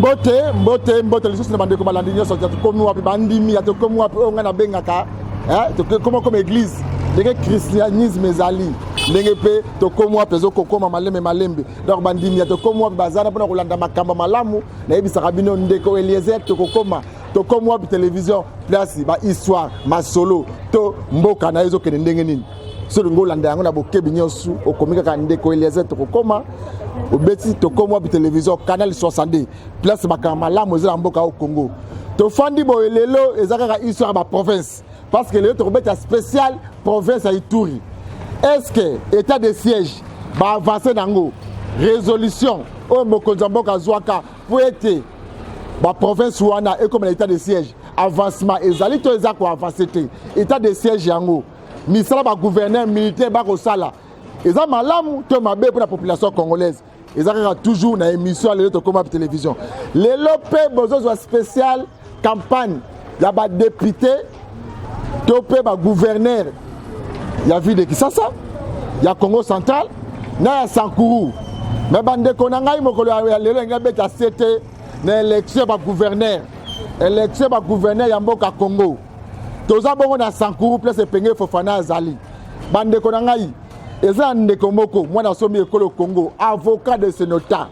mbote lisusu na bandeko balandi nyonso tokomi wapi bandimi ya tokomi wapi oyo ngai nabengaka tokomi comme église ndenge christianisme ezali ndenge mpe tokomi wapi ezokokoma malembe donc bandimi ya tokomi wapi bazana mpona kolanda makambo malamu nayebisaka bino ndeko Eliezer tokomi wapi télévision place bahistoire masolo to mboka na yo ezokende ndenge nini so lingo olanda yango na bokebi nyonso okomi kaka ndeko Eliezer tokokoma obeti tokomi wapi télévision canal 62 place makambo malamu ezala mboka au Congo tofandi boye lelo eza kaka histoire ba province parce que lelo tokobeta spécial province ya Ituri. Est-ce que état de siège va avancer nango résolution au mokonzi mboka zwaka pour être ba province wana et comme l'état de siège avancement ezali to eza ko avancer te état de siège yango misala ba gouverneur militaire ba ko sala eza malamu to mabe pour la population congolaise ezaka toujours na émission lelo to comme télévision lelo pe bozo spécial campagne ya ba député to pe ba gouverneur ya ville de Kisasa ya Congo central na ya Sankuru mais bande ko na ngai mokolo ya lelo ngabeta sete na élection ba gouverneur ya mboka Congo toza bongo na Sankuru place penge Fofana azali bande ko na ngai eza ndeko moko mwana somi ekolo Congo avocat de Sénota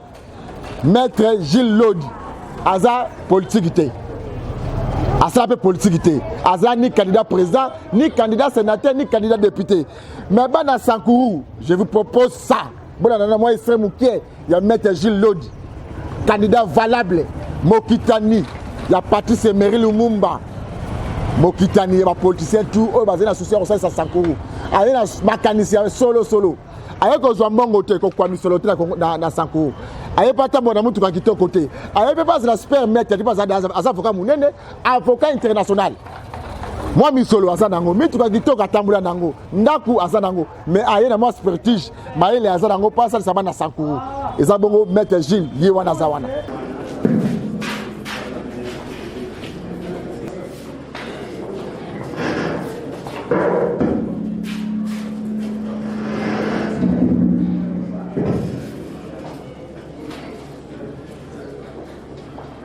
maître Gilles Lodi aza politique aza ni candidat président ni candidat sénateur ni candidat député mais bana Sankuru je vous propose ça bon na moi c'est mouké ya maître Gilles Lodi candidat valable Mokitani ya Patrice Emery Lumumba Mokitani ba politicien tout o basé na association ça Sankuru aye na mécanicien solo aye ko zwa mbongo te ko kwami solo te na Sankuru aye pata bona mutu ka kitoko te aye pe pas la super maître qui pas asa avocat munene avocat international moi mi solo asa nango mitu ka kitoko atambula nango ndaku asa nango mais aye na moi expertise maile asa nango pas ça na Sankuru eza bongo maître Gilles Yewana Zawana.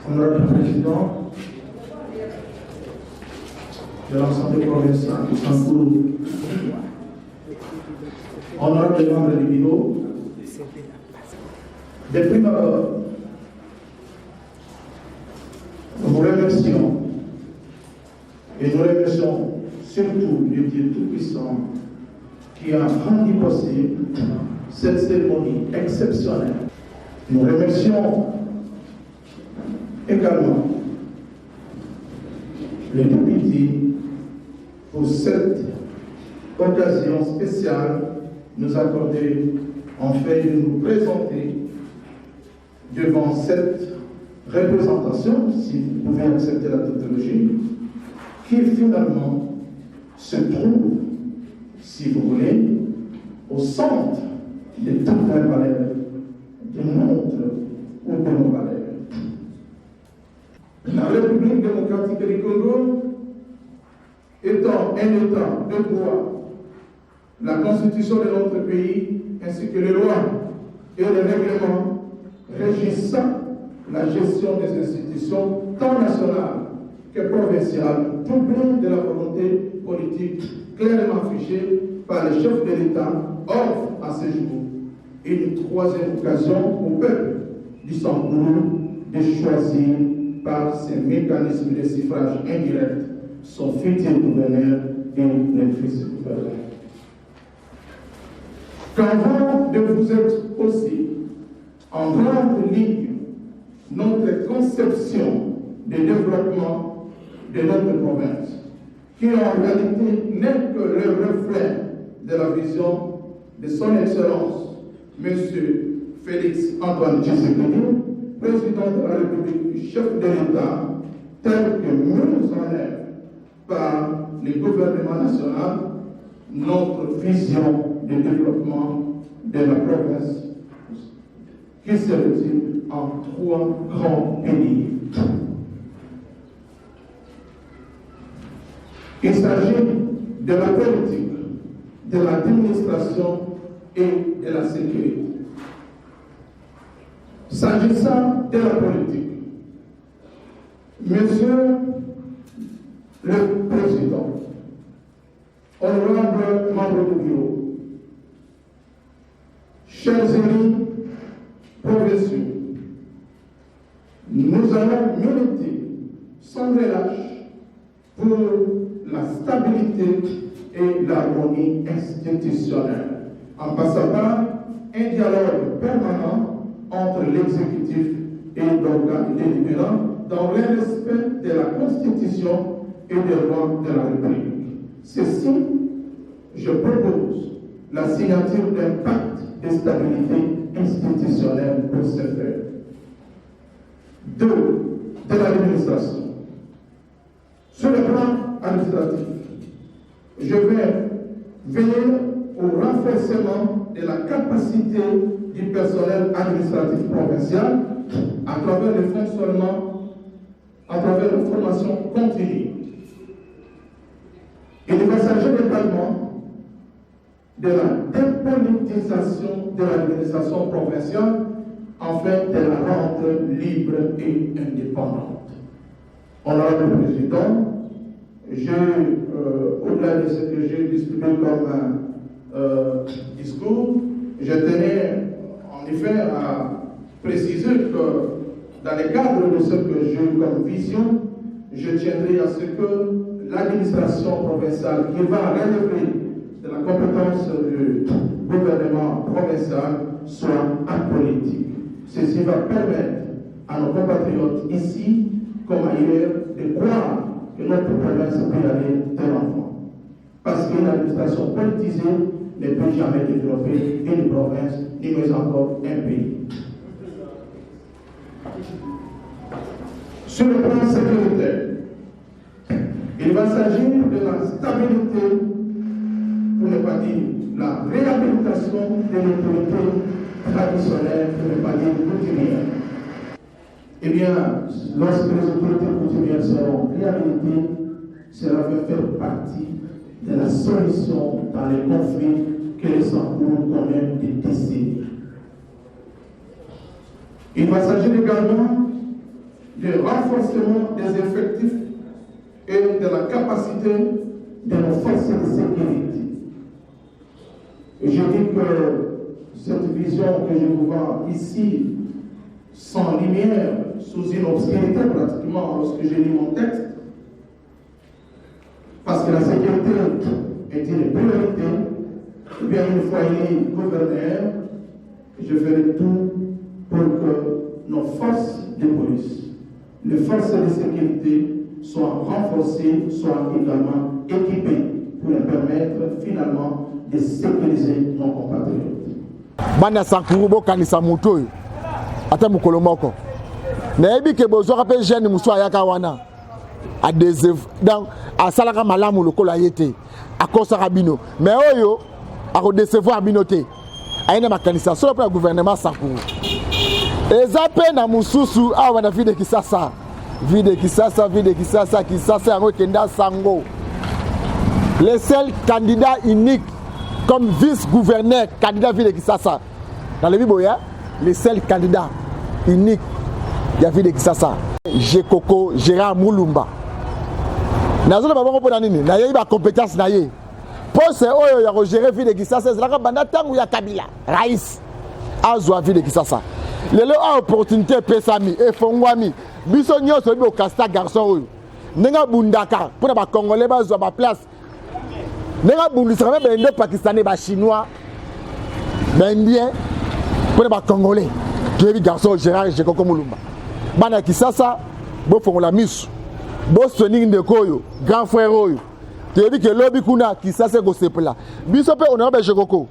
Honorable Président de l'Assemblée provinciale de Sankuru, honorable membre du bureau, de prime abord, nous vous remercions et nous remercions surtout le Dieu Tout-Puissant qui a rendu possible cette cérémonie exceptionnelle. Nous remercions également les députés pour cette occasion spéciale nous accorder en fait de nous présenter devant cette représentation, si vous pouvez accepter la tautologie, qui finalement se trouve, si vous voulez, au centre de toutes les valeurs de notre ou de nos valeurs. La République démocratique du Congo étant un État de droit, la constitution de notre pays ainsi que les lois et les règlements régissant la gestion des institutions tant nationales que provinciales, tout plein de la volonté politique clairement affichée par le chef de l'État, offre à ce jour une troisième occasion au peuple du Sankuru de choisir par ces mécanismes de suffrage indirect son futur gouverneur et le fils gouverneur. Qu'avant de vous être aussi en grande ligne notre conception de développement de notre province, qui en réalité n'est que le reflet de la vision de son Excellence, M. Félix Antoine Tshisekedi, président de la République, chef de l'État, tel que mis en œuvre par le gouvernement national, notre vision de développement de la province qui se résume en trois grands piliers. Il s'agit de la politique, de l'administration et de la sécurité. S'agissant de la politique, Monsieur le Président, honorables membres du bureau, chers amis provinciaux, nous allons militer sans relâche pour la stabilité et l'harmonie institutionnelle, en passant par un dialogue permanent entre l'exécutif et l'organe délibérant dans le respect de la Constitution et des lois de la République. Ceci, je propose la signature d'un pacte de stabilité institutionnelle pour ce faire. 2. De l'administration. Sur le plan administratif, je vais veiller au renforcement de la capacité du personnel administratif provincial à travers le fonctionnement, à travers la formation continue. Il va s'agir également de la dépolitisation de l'administration provinciale afin de la rendre libre et indépendante. Honorable Président, au-delà de ce que j'ai discuté comme discours, je tenais en effet à préciser que dans le cadre de ce que j'ai comme vision, je tiendrai à ce que l'administration provinciale qui va relever de la compétence du gouvernement provincial soit apolitique. Ceci va permettre à nos compatriotes ici comme ailleurs de croire que notre province peut aller de l'avant. Parce qu'une administration politisée ne peut jamais développer une province, ni mais encore un pays. Sur le plan sécuritaire, il va s'agir de la stabilité, pour ne pas dire la réhabilitation de l'autorité traditionnelle, pour ne pas dire coutumière. Eh bien, lorsque les autorités coutumières seront réhabilitées, cela va faire partie de la solution dans les conflits que les encourent quand même des décennies. Il va s'agir également du renforcement des effectifs et de la capacité de nos forces de sécurité. Et je dis que cette vision que je vous vends ici, sans lumière, sous une obscurité pratiquement lorsque je lis mon texte, parce que la sécurité est une priorité, et bien une fois élu gouverneur, je ferai tout pour que nos forces de police, les forces de sécurité soient renforcées, soient également équipées pour leur permettre finalement de sécuriser nos compatriotes. Bana Sankuru kanisa muto ata mukolo moko na yebi ke bozo rappel jeune muso ayaka wana a des donc a salaka malamu lokola yete akosa rabino mais oyo a redecevoir binoté aina makanisa so pour le gouvernement Sankuru ezape na mususu awa na vie de Kisasa Kisasa yango kenda sango le seul candidat unique comme vice-gouverneur candidat ville de Kisasa dans le Biboya, le seul candidat unique de la ville de Kisasa Jekoko Gérard Moulumba nazona babongo pona nini na ye ba compétence na ye poste oyo ya gérer ville de Kisasa ezalaka banda tangu ya Kabila rais azwa ville de Kisasa lelo a opportunité pesami efongwami biso nyonso bi okasta garçon oyo nenga bundaka pona ba congolais bazwa ba place nenga bundisa ba bende pakistanais ba chinois indien pona ba congolais kebi garçon Gérard Jekoko Moulumba bana Kisasa bo fongola misu bo soni ndeko oyo grand frère oyo kebi ke lobi kuna Kisasa go sepela biso pe honorable Jekoko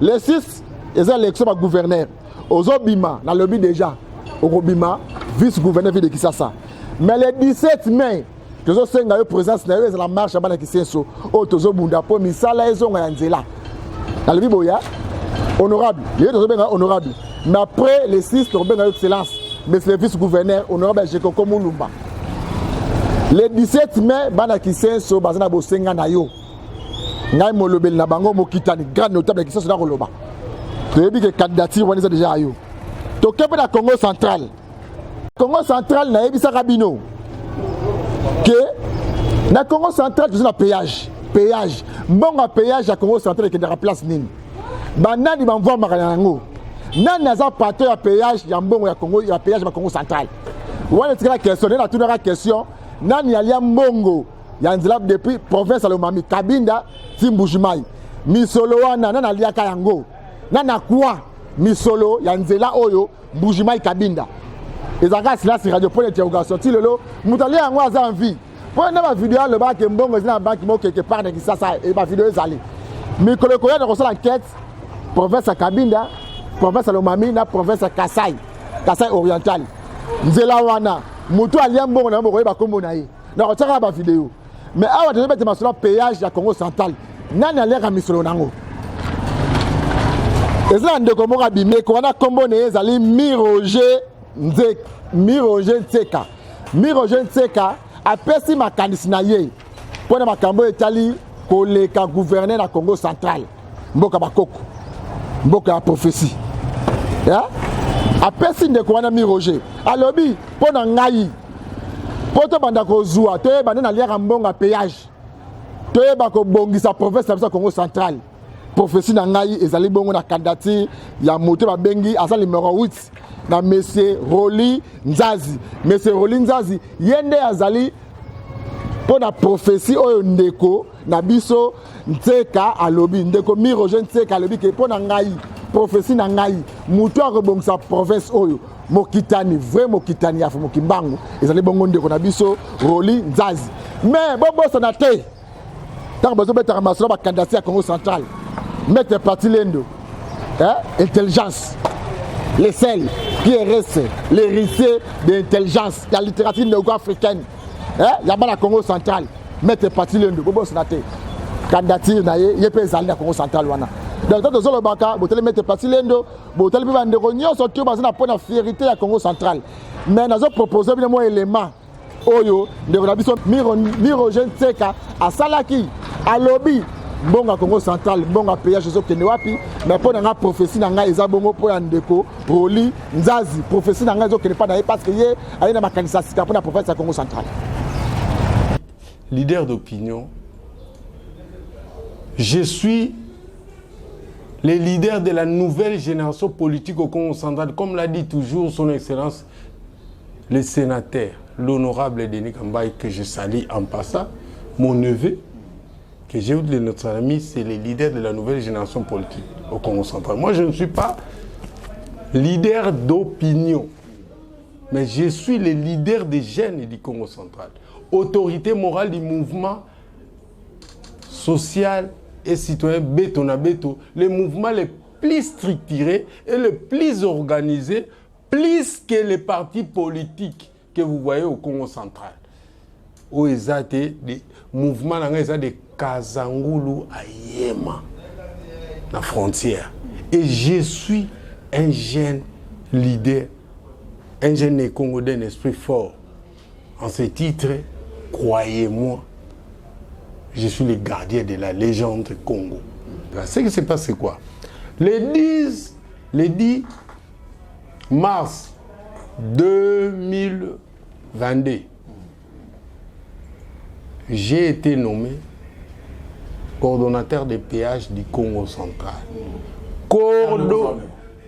les 6 les élections ba gouverneur Ozobima, dans le lobby déjà, Orobima, vice-gouverneur de Kisasa. Mais le 17 mai, que je sais que présence de la marche à Kisenso, au Tozo Bunda, pour Misala et Zonga Anzela. Dans le Biboya, honorable, il y a honorable. Mais après les 6, il y a excellence. Mais c'est le vice-gouverneur, honorable Jekoko Moulumba. Le 17 mai, Bana Kisenso, Bazana Bosenga Nayo. Ngai Molobel Nabango Mokitani, grand notable Kisenso Naroloba. Tu as dit que candidature on est déjà à you. Tu as la Congo central. Congo central na ebisa Rabino. que na Congo central tu as péage bon péage à Congo central qui est la place nini banani banvoa makanango nani aza pato ya péage ya mbongo ya Congo ya péage ya Congo central wana tika question na tunaka question nani alia mbongo ya nzela depuis province Lomami Kabinda Timbujimai misolo wana nani aliaka yango nana kwa misolo ya nzela oyo Mbujimai Kabinda ezanga silence radio pour l'interrogation ti lelo mutali yango aza en vie pour na ba vidéo le ba ke mbongo zina banki mo quelque part na kisasa e ba vidéo ezali mikolo ko ya na kosala enquête province ya Kabinda province ya Lomami na province ya Kasai oriental nzela wana mutu alia mbongo na mbongo ba kombo na ye na kotaka ba vidéo mais awa de bete masolo péage ya Congo central nani aleka misolo nango ezala ndeko moko abime ko wana kombo na ye ezali Miroje Ntseka apesi makanisi na ye pona makambo etali koleka gouverner na Congo central mboka bakoko mboka ya prophétie ya apesi ndeko wana Miroje alobi pona ngai poto banda kozwa toyeba nde naliaka mbongo péage toyeba kobongisa province na biso ya Congo central prophétie na ngai ezali bongo na candidature ya moto babengi aza numéro 8 na monsieur Roli Nzazi yende azali pona prophétie oyo ndeko na biso Ntseka alobi ndeko Miroje Ntseka alobi ke pona ngai prophétie na ngai moto akobongisa province oyo mokitani vrai mokitani ya mokimbangu ezali bongo ndeko na biso Roli Nzazi mais bobosa na te tant besoin mettre en masolo ba candidature à Congo central mettre parti lendo intelligence les sels qui restent les risques d'intelligence la littérature néo-africaine ya bana Congo central mettre parti lendo bobosa na te candidature na ye pe ezali na Congo central wana donc tant zolo baka botele mettre parti lendo botele pe bandeko nyonso to bazana pona fierté ya Congo central mais nazo proposer bien mo élément oyo ndeko na biso Miroje Ntseka asalaki alobi bonga Congo central bonga péage zo kende wapi mais pona nga prophétie na nga eza bongo po ya ndeko Roli Nzazi prophétie na nga zo kende pa na parce que ye ali na makanisa sika pona province ya Congo central. Leader d'opinion, je suis le leader de la nouvelle génération politique au Congo central, comme l'a dit toujours son excellence le sénateur, l'honorable Denis Kambaye, que je salue en passant, mon neveu, que j'ai eu de notre ami, c'est le leader de la nouvelle génération politique au Congo central. Moi, je ne suis pas leader d'opinion, mais je suis le leader des jeunes du Congo central. Autorité morale du mouvement social et citoyen Beto na Beto, le mouvement le plus structuré et le plus organisé, plus que les partis politiques que vous voyez au Congo central. Où ils ont des mouvements de Kazangulu à Yéma, la frontière. Et je suis un jeune leader, un jeune Congo d'un esprit fort. En ce titre, croyez-moi, je suis le gardien de la légende Congo. Ce qui s'est passé quoi? Le 10 mars 2022, j'ai été nommé coordonnateur des péages du Congo central.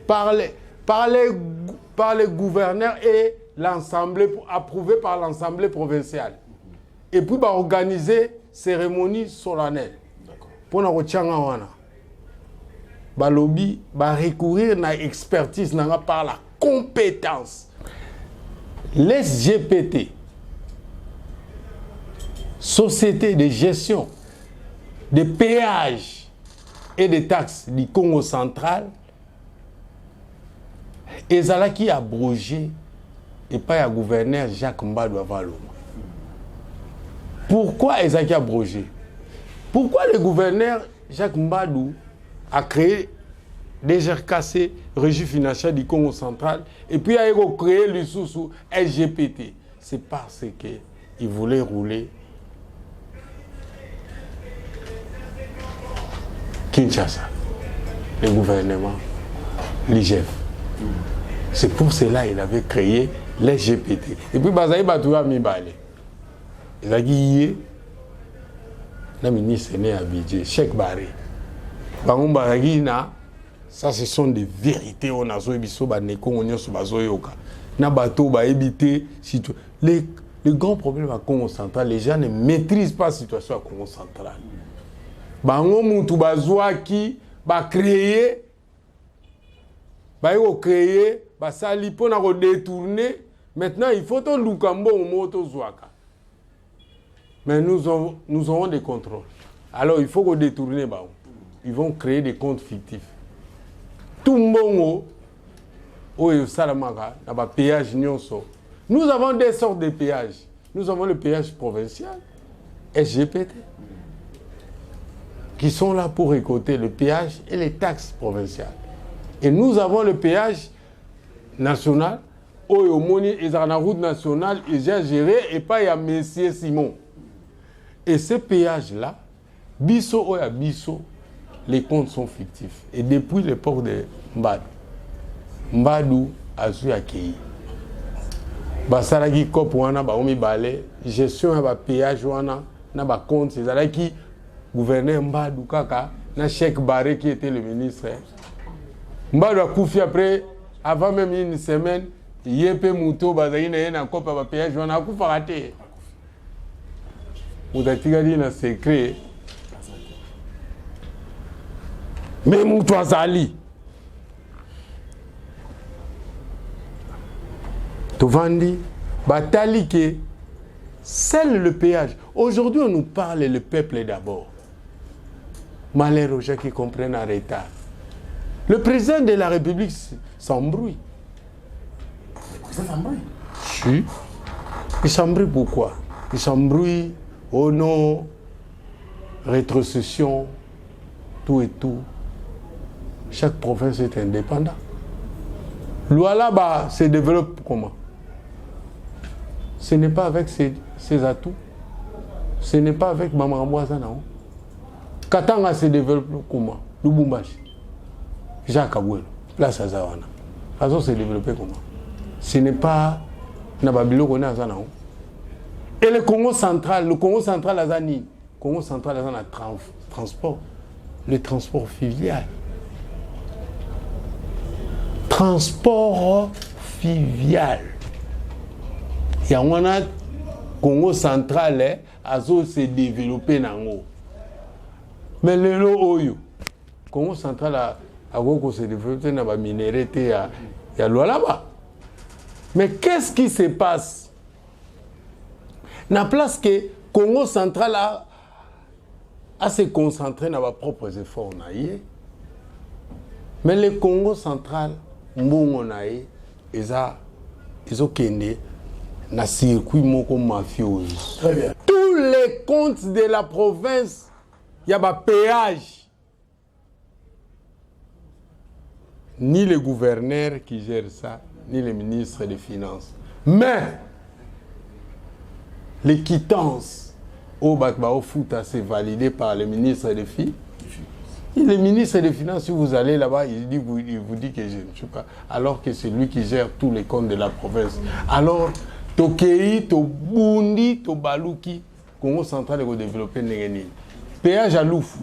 Par les gouverneurs et l'Assemblée, approuvé par l'Assemblée provinciale. Et puis, organiser cérémonie solennelle. Pour nous balobi recourir à l'expertise par la compétence. Les GPT, Société de gestion des péages et des taxes du Congo central, ezalaki abrogé et pas à gouverneur Jacques Mbadou Avaloma. Pourquoi ezalaki abrogé? Pourquoi le gouverneur Jacques Mbadou a créé des GRKC, Régie financière du Congo central, et puis a créé le sous LGBT? C'est parce qu'il voulait rouler Kinshasa, le gouvernement, l'IGF. C'est pour cela qu'il avait créé les GPT. Et puis, Bazaï Batoua Mibale. ezaki na ministre né à budget Cheikh Barré bango bazaki na ça ce sont des vérités on a zo biso ba nekongo nyonso bazoyoka na bateau baebité les grands problèmes à Congo central les gens ne maîtrisent pas la situation à Congo central bango mutu bazwaki ba créer basali pona ko détourner maintenant il faut to lukambo moto zwaka mais nous aurons des contrôles alors il faut qu'on détourne ils vont créer des comptes fictifs tout mbongo oyo salamaka na ba péage nyonso nous avons des sortes de péages nous avons le péage provincial SGPT qui sont là pour récolter le péage et les taxes provinciales. Et nous avons le péage national, oyo moni ezana la route nationale, ils ont géré et pas il y a Monsieur Simon. Et ce péage-là, biso oya biso, les comptes sont fictifs. Et depuis l'époque de Mbadou a su accueillir. Basaraki kop wana ba omi balé, gestion ya péage wana na ba compte c'est-à-dire gouverneur Mbadou kaka na Cheikh Barré qui était le ministre. Mbadou a koufi après avant même une semaine, yépe muto bazaki na yena kopa ba péage wana akufa raté. Odatika di na secret. Mais muto azali. Tovandi batali que seul le péage. Aujourd'hui, on nous parle le peuple d'abord. Malheur aux gens qui comprennent en retard. Le président de la République s'embrouille. Le président s'embrouille? Si. Il s'embrouille pourquoi? Il s'embrouille au nom, rétrocession, tout et tout. Chaque province est indépendante. Lualaba se développe comment? Ce n'est pas avec ses atouts. Ce n'est pas avec Mamamouaza, non. Katanga se développe comment? Lubumbashi. Jacques Abouel, place à Zawana. Azo se développe comment? Ce n'est pas Nababilo qu'on a Zana. Et le Congo central a Zani. Le Congo central a Zana transport. Le transport fluvial. Transport fluvial. Il y a un Congo central azo se développer nango. Mais le Oyo, Congo central a se développer dans la minéralité il y a loi là-bas. Mais qu'est-ce qui se passe? Na place que Congo central a se concentrer dans ses propres efforts. Mais le Congo central, ils ont kende na circuit moko mafieux. Très bien. Tous les comptes de la province, il y a un péage. Ni le gouverneur qui gère ça, ni le ministre des Finances. Mais les quittances au Bakbao Fouta, c'est validé par le ministre des Finances. Le ministre des Finances, si vous allez là-bas, il vous dit que je ne sais pas, alors que c'est lui qui gère tous les comptes de la province. Alors, Tokei, Tobundi, Tobaluki, Congo central de développer Nengeni. Péage à Louf.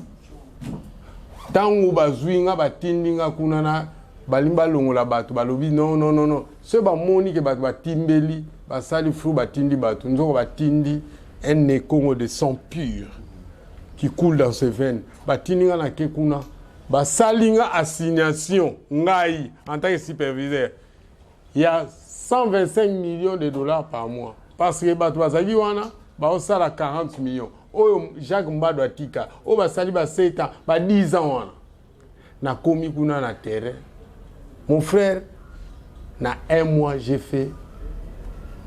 Tango Bazouinga, Batindinga, Kunana, Balimba Longola Batu, Balobi, non. Ce ba moni que Batimbeli, Basali Flou, Batindi Batu, nous avons Batindi, un Congo de sang pur qui coule dans ses veines. Batindinga na Kekuna, Basalinga assignation, Ngai, en tant que superviseur. Il y a 125 millions de dollars par mois. Parce que Batouazagi wana, ça a 40 millions. Oyo Jacques Mbado Atika, o basali ba 7 ans, ba 10 ans wana. Na komi kuna na terrain. Mon frère, na un mois j'ai fait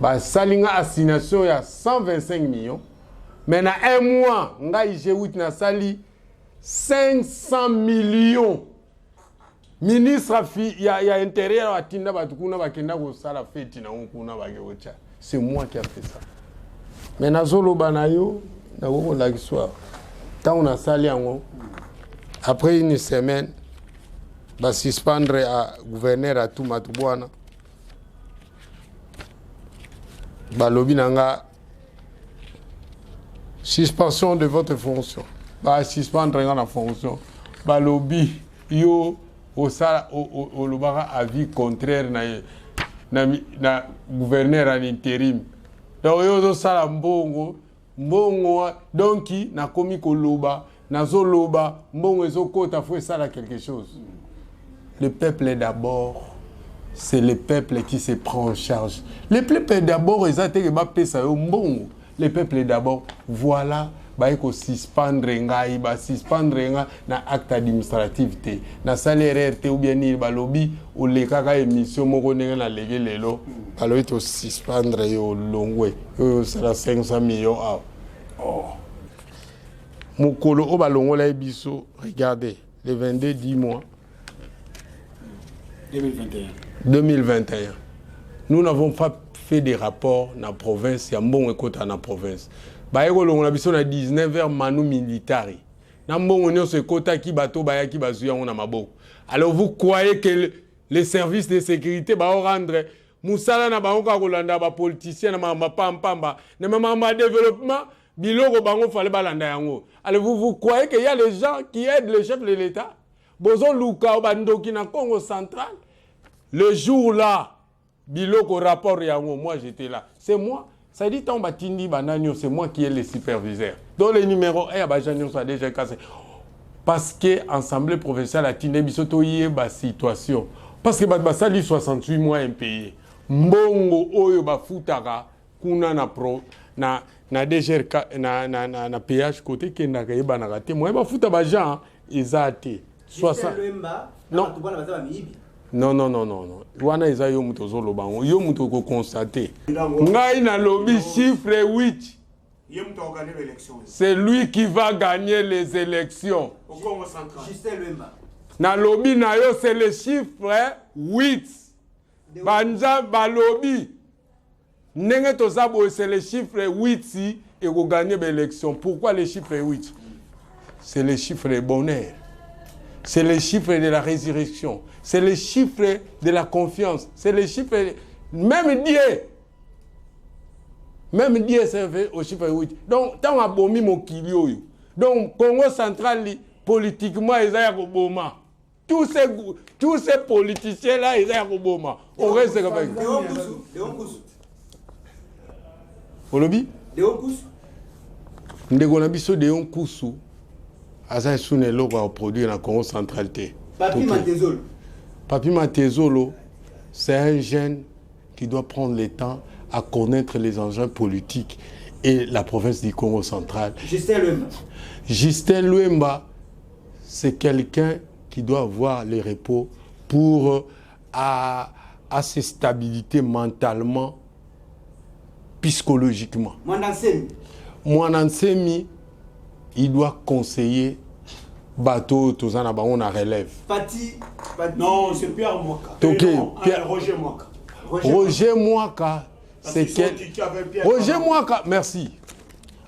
basalinga assignation ya 125 millions. Mais na un mois, ngai j'ai eu na sali 500 millions. Ministre il y a intérieur à Tinda Batukuna Bakenda Sala Feti na Unkuna Bageocha. C'est moi qui a fait ça. Mais Nazolo Banayo, Nago la histoire. Tant on a sali en après une semaine, va suspendre à gouverneur à tout Matubwana. Balobi nanga Suspension de votre fonction. Bah, suspendre la fonction. Bah, lobby, yo, au lobara avis contraire na gouverneur en intérim. Donc, yo, ça, mbongo, donc, na komi ko loba, na zo loba, mbongo, zo kota, faut ça là quelque chose. Le peuple est d'abord. C'est le peuple qui se prend en charge. Le peuple d'abord, ils ont été bon. Le peuple d'abord, voilà, il faut suspendre na acte administratif, na salaire ou bien il lobby ou les caca émission na légué lelo, alors il faut suspendre yo longwe, ça 500 millions. Oh. Mukolo o balongo la biso, regardez, le 22 10 mois 2021. Nous n'avons pas fait des rapports dans la province, il y a un bon écoute dans la province. On a 19h manu militari. Alors vous croyez que les services de sécurité vont rendre Moussala na bango kolanda ba politicien na ma pamba na ma développement biloko bango fallait balanda yango. Alors vous croyez qu'il y a les gens qui aident le chef de l'État? Bozo Luka Bandoki na Congo central. Le jour-là, biloko rapport yango, moi j'étais là. C'est moi. Ça dit tant batindi bananio, c'est moi qui est le superviseur. Dans les numéros 1, bajanio ça déjà cassé. Parce que l'Assemblée provinciale a tindé bisoto yé ba situation. Parce que basa li 68 mois impayé. Mbongo oyo ba futaka kuna na pro na DGRK na PH côté kenda ka yeba na raté. Moi ba futa ba gens ezate. 60 non. Non. Wana eza yo muto zolo bango. Yo muto ko constater. Ngai na lobby chiffre 8. C'est lui qui va gagner les élections. Au Congo central. Na lobby na yo c'est le chiffre 8. Banja balobi. Nenge tozabo c'est le chiffre 8 si et vous gagnez l'élection. Pourquoi le chiffre 8? C'est le chiffre de bonheur. C'est le chiffre de la résurrection. C'est le chiffre de la confiance. C'est le chiffre... Même Dieu servait au chiffre 8. Donc, tant à bomi mon kilio. Donc, Congo central, politiquement, ils ont boma. Tous ces politiciens-là, ils ont boma. On reste comme ça. Au lobby? Léon Koussou. Léon Koussou. Asa sune loko a produit dans Congo central. Papi Matezolo, c'est un jeune qui doit prendre le temps à connaître les enjeux politiques et la province du Congo central. Justin Luemba, c'est quelqu'un qui doit avoir le repos pour à se stabilité mentalement, psychologiquement. Mwanansemi, il doit conseiller bateau, tout ça, on a relève. Non, c'est Pierre Mwaka. Roger Mwaka. Roger Mwaka, c'est quel... Roger Mwaka, merci.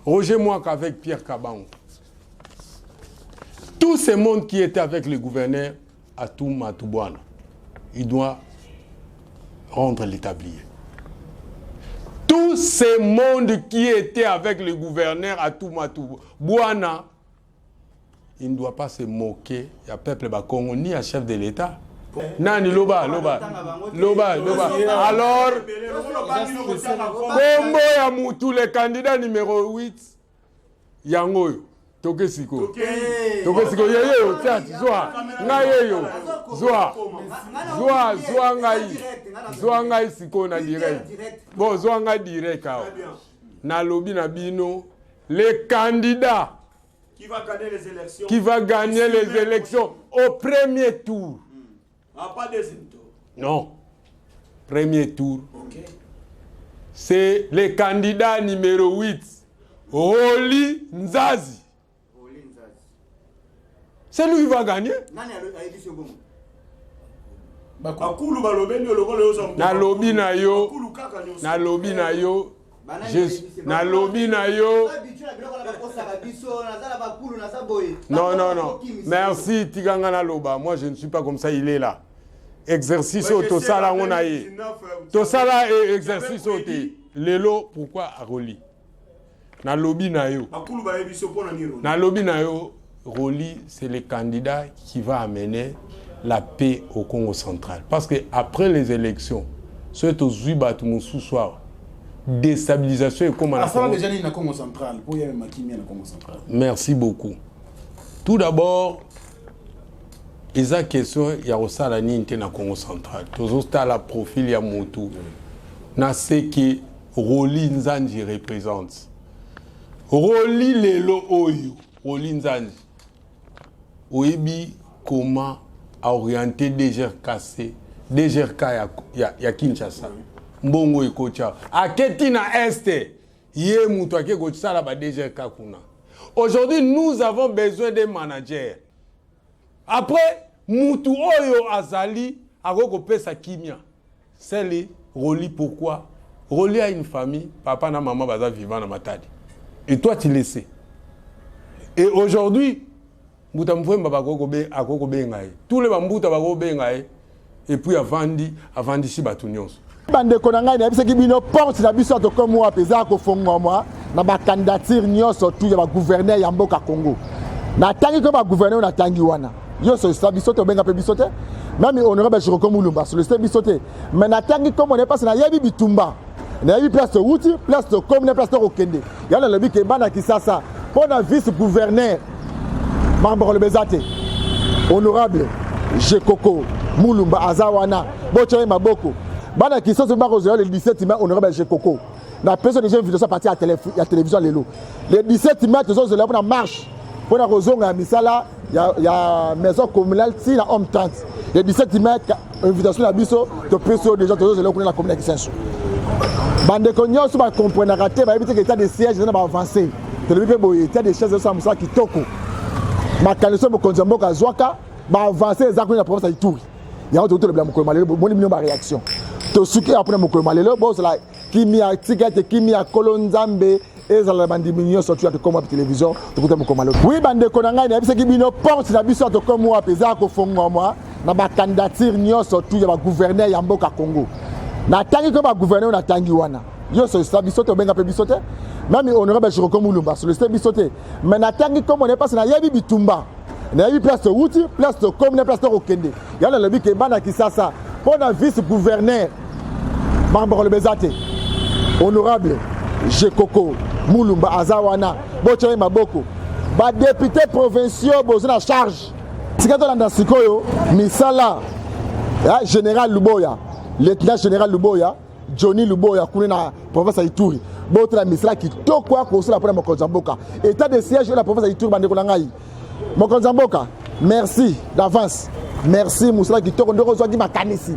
Roger Mwaka avec Pierre Kabango. Tout ce monde qui était avec le gouverneur Atou Matouboana, il doit rendre l'établier. Tout ce monde qui était avec le gouverneur Atou Matouboana, il ne doit pas se moquer du peuple Bakongo ni à chef de l'État. Nani loba. Alors, Kombo ya Moutou, le candidat numéro 8, Yangoyo, Toke Siko. Toke Siko, yo, tiens, Zoa ngai Siko na direct. Bon, Zoa ngai direct. Na lobi na bino, le candidat qui va gagner les élections au premier tour. Pas deuxième tour. Non. Premier tour. Okay. C'est le candidat numéro 8. Roli Nzazi. C'est lui qui va gagner. Na lobi na yo. Non. Merci Tiganga Naloba. Moi je ne suis pas comme ça, il est là. Exercice au Tosala on a eu. Tosala et exercice au T. Lelo, pourquoi à Roli? Na lobby na yo. Na lobby na yo, Roli, c'est le candidat qui va amener la paix au Congo central. Parce que après les élections, c'est au Zuibat ce soir, déstabilisation et comment la Congo central. Merci beaucoup. Tout d'abord, il y a une question, il y a aussi la ligne dans le Congo central. Toujours la profil, il y a Moutou. Na ce que Roli Nzanji représente. Roli Lelo Oyo, Roli Nzanji. Oyebi comment orienter DGRKC, DGRK ya Kinshasa. Mbongo ekocha. Aketi na este, yé Moutou ake kocha la ba DGRK kuna. Aujourd'hui, nous avons besoin des managers. Après, Moutou Oyo Azali, Agoko Pesa Kimia. C'est le Roli. Pourquoi? Roli a une famille, papa et maman baza vivant dans Matadi. Et toi, tu le sais. Et aujourd'hui, Mouta Mfoué Mbabako Akoko Bengaï. Tous les Bambouta Bako Bengaï. Et puis, avant d'ici, Batunions. Bande konanga na bisaki bino porte na biso to comme moi pesa ko fongo moi na ba candidature nyoso tout ya ba gouverneur ya mboka Congo. Na tangi ko ba gouverneur na tangi wana. Yo so sa biso to benga pe biso te. Même honorable Jiroko Mulumba sur le stade biso te. Mais na tangi comme on est passé na yebi bitumba. Na yebi place de Wuti, place de commune, place de Okende. Ya na lebi ke bana Kisasa pour na vice gouverneur Mambo le Bezate. Honorable Jekoko Mulumba Azawana Bochoye Maboko. Bana qui sont le 17 mai honorable Jekoko. La personne des jeunes vidéos sont partis à la télévision Lelo. Le 17 mai ils sont là pour la marche. Pour la rozonga misala il y a maison communale si la homme 30. Le 17 mai invitation à biso to peso déjà tous là pour la communication. Bande konyo so ba comprendre raté ba éviter que état de siège na ba avancer. Telebi pe état de siège ça musa kitoko. Ma kaleso mo konzambo ka zwaka ba avancer exactement la province de Ituri. Il y a un autre problème ko malelo bon million ba réaction. To suki après mo ko malelo bo la kimi a ticket kimi a kolonzambe ezala bandi minyo sorti to comme télévision to kuta mo ko malelo. Oui bande konanga na bisaki bino porte na biso to comme moi pesa ko fongo moi na ba candidature nyoso tout ya ba gouverneur ya mboka Congo. Na tangi ko ba gouverneur na tangi wana. Yo so sa biso to benga pe biso te. Même honorable Jiroko Mulumba sur le stade biso te. Mais na tangi comme on est passé na yebi bitumba. Na yebi place de Wuti, place de commune, place de Okende. Ya na lebi ke bana Kisasa pour na vice gouverneur Mambo le Bezate. Honorable Jekoko Mulumba Azawana Bochoye Maboko. Ba député provinciaux bozona charge. Tikato landa sikoyo misala ya général Luboya, lieutenant général Luboya, Johnny Luboya kuna province Ituri. Botra misala kitoko ko sala pour Mokonzamboka. État de siège de la province Ituri bande ko ngai. Mokonzamboka, merci d'avance. Merci musala kitoko ndoko zwa di makanisi.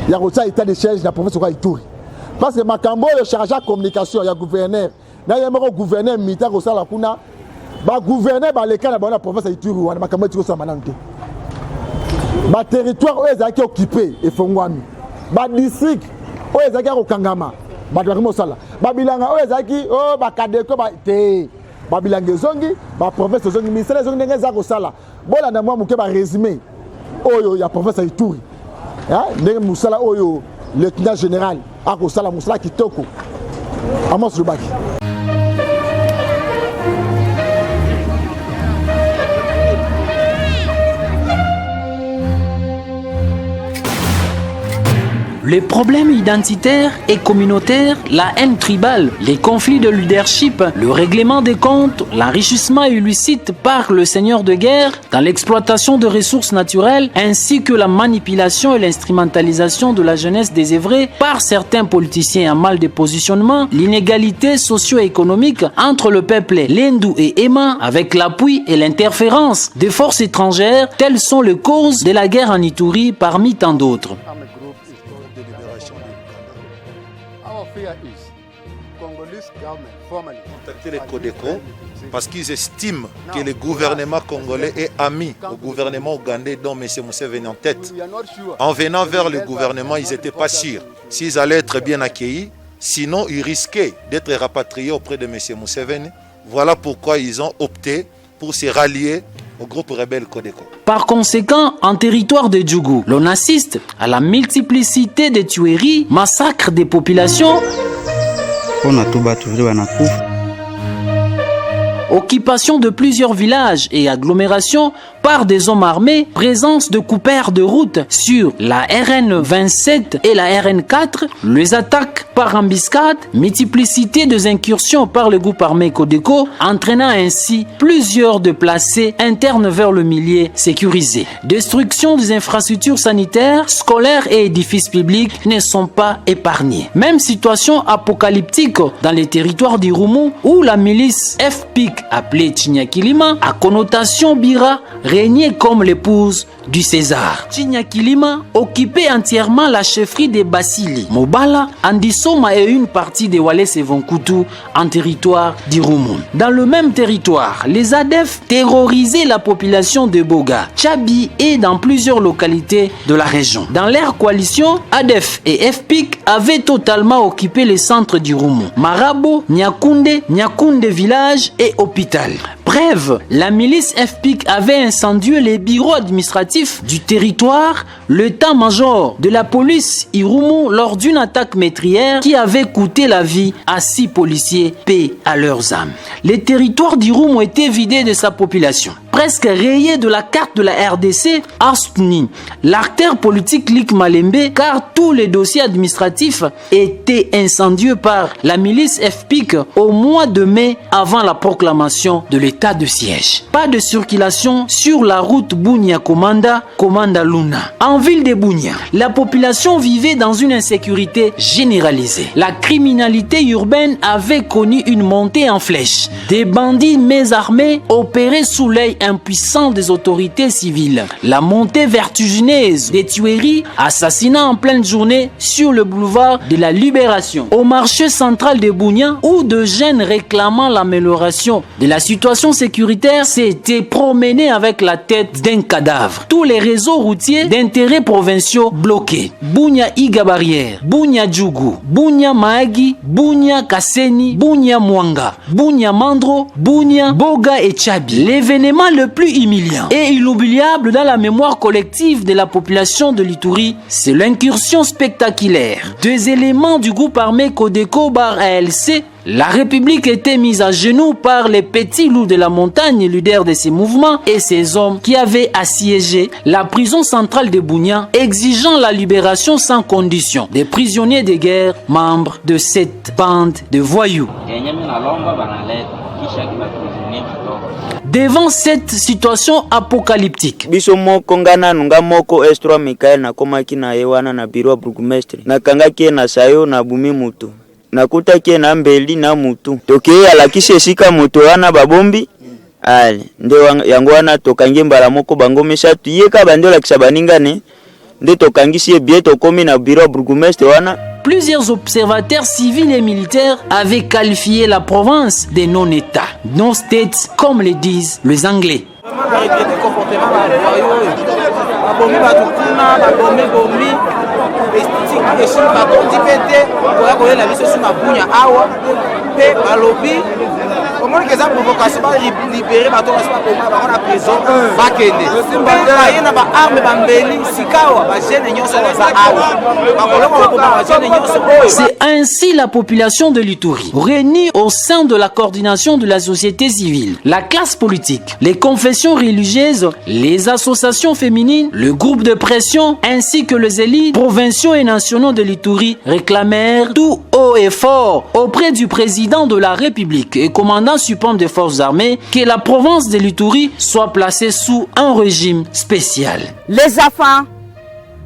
Ya kocha état de siège de la province ko Ituri. Parce que Makambo le chargé de communication ya gouverneur. Na yemako gouverneur militaire ko sala kuna ba gouverneur ba le kana ba na province Ituri wana Makambo tiko sa manante. Ba territoire oyo ezaki occupé et fongwami. Ba district oyo ezaki okangama. Ba dwaki sala. Ba bilanga oyo ezaki o ba kadeko ba te. Ba bilanga zongi, ba province zongi ministère zongi ndenge za ko sala. Bola na mwa muke ba résumé oyo ya province Ituri. Ndenge musala oyo lieutenant général ako sala musala kitoko. Amos Lubaki. Les problèmes identitaires et communautaires, la haine tribale, les conflits de leadership, le règlement des comptes, l'enrichissement illicite par le seigneur de guerre dans l'exploitation de ressources naturelles, ainsi que la manipulation et l'instrumentalisation de la jeunesse désœuvrée par certains politiciens en mal de positionnement, l'inégalité socio-économique entre le peuple Lendu et Emma avec l'appui et l'interférence des forces étrangères, telles sont les causes de la guerre en Ituri parmi tant d'autres. Contacter les Codeco parce qu'ils estiment que le gouvernement congolais est ami au gouvernement ougandais dont M. Moussa venait en tête. En venant vers le gouvernement, ils n'étaient pas sûrs s'ils allaient être bien accueillis, sinon ils risquaient d'être rapatriés auprès de M. Museveni. Voilà pourquoi ils ont opté pour se rallier au groupe rebelle Codeco. Par conséquent, en territoire de Djougou, l'on assiste à la multiplicité de tueries, massacres des populations. occupation de plusieurs villages et agglomérations par des hommes armés, présence de coupeurs de route sur la RN 27 et la RN 4, les attaques par embuscade, multiplicité des incursions par le groupe armé Codeco, entraînant ainsi plusieurs déplacés internes vers le milieu sécurisé. Destruction des infrastructures sanitaires, scolaires et édifices publics ne sont pas épargnés. Même situation apocalyptique dans les territoires d'Irumu où la milice FPIC appelée Chinyakilima à connotation Bira régnait comme l'épouse du César. Chinyakilima occupait entièrement la chefferie de Basili, Mobala, Andisoma et une partie de Walese Vonkutu en territoire d'Irumu. Dans le même territoire, les ADF terrorisaient la population de Boga, Tchabi et dans plusieurs localités de la région. Dans leur coalition, ADF et FPIC avaient totalement occupé les centres d'Irumu, Marabo, Nyakunde village et hôpital. Bref, la milice FPIC avait incendié les bureaux administratifs du territoire, l'état-major de la police Irumu lors d'une attaque meurtrière qui avait coûté la vie à 6 policiers, paix à leurs âmes. Les territoires d'Irumu étaient vidés de sa population. Presque rayé de la carte de la RDC, Astuni, l'artère politique Lik Malembe, car tous les dossiers administratifs étaient incendiés par la milice FPIC au mois de mai avant la proclamation de l'état de siège. Pas de circulation sur la route Bunia-Komanda, Komanda-Luna. En ville de Bunia, la population vivait dans une insécurité généralisée. La criminalité urbaine avait connu une montée en flèche. Des bandits mésarmés opéraient sous l'œil impuissant des autorités civiles. La montée vertigineuse des tueries, assassinats en pleine journée sur le boulevard de la Libération, au marché central de Bunia, où de jeunes réclamant l'amélioration de la situation sécuritaire s'étaient promenés avec la tête d'un cadavre. Tous les réseaux routiers d'intérêt provinciaux bloqués. Bunia Iga Barrière, Bunia Djougou, Bunia Maagi, Bunia Kaseni, Bunia Mwanga, Bunia Mandro, Bunia Boga et Tchabi. L'événement le plus humiliant et inoubliable dans la mémoire collective de la population de l'Ituri, c'est l'incursion spectaculaire. 2 éléments du groupe armé Codeco bar ALC. La République était mise à genoux par les petits loups de la montagne, leaders de ces mouvements et ces hommes qui avaient assiégé la prison centrale de Bunia, exigeant la libération sans condition des prisonniers de guerre, membres de cette bande de voyous. Devant cette situation apocalyptique, biso moko ngana nunga moko S3 Mikael na komaki na yewana na biro burgomestre na kangaki na sayo na bumi mutu nakutaki na mbeli na mutu toke alakisi esika mutu wana babombi ale nde yango wana tokangi mbala moko bango mesatu yeka bande lakisa baningane nde tokangisi bien tokomi na biro burgomestre wana. Plusieurs observateurs civils et militaires avaient qualifié la province de non-État, non-state, comme le disent les Anglais. C'est ainsi la population de l'Ituri, réunie au sein de la coordination de la société civile, la classe politique, les confessions religieuses, les associations féminines, le groupe de pression ainsi que les élites provinciaux et nationaux de l'Ituri réclamèrent tout haut et fort auprès du président de la République et commandant suprême des forces armées que la province de l'Ituri soit placée sous un régime spécial. Les enfants,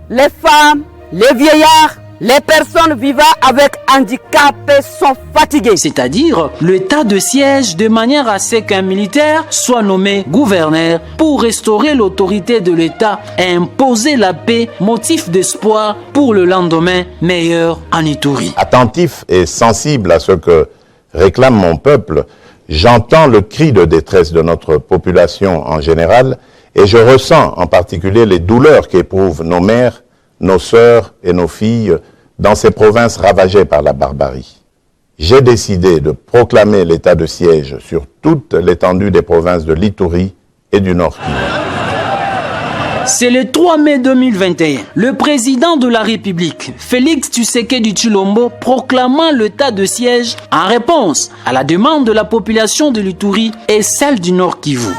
les femmes, les vieillards, les personnes vivant avec handicap sont fatiguées. C'est-à-dire l'état de siège de manière à ce qu'un militaire soit nommé gouverneur pour restaurer l'autorité de l'État et imposer la paix, motif d'espoir pour le lendemain meilleur en Ituri. Attentif et sensible à ce que réclame mon peuple, j'entends le cri de détresse de notre population en général et je ressens en particulier les douleurs qu'éprouvent nos mères, nos sœurs et nos filles dans ces provinces ravagées par la barbarie. J'ai décidé de proclamer l'état de siège sur toute l'étendue des provinces de l'Ituri et du Nord Kivu. C'est le 3 mai 2021. Le président de la République, Félix Tshisekedi Tshilombo, proclamant l'état de siège en réponse à la demande de la population de l'Ituri et celle du Nord Kivu.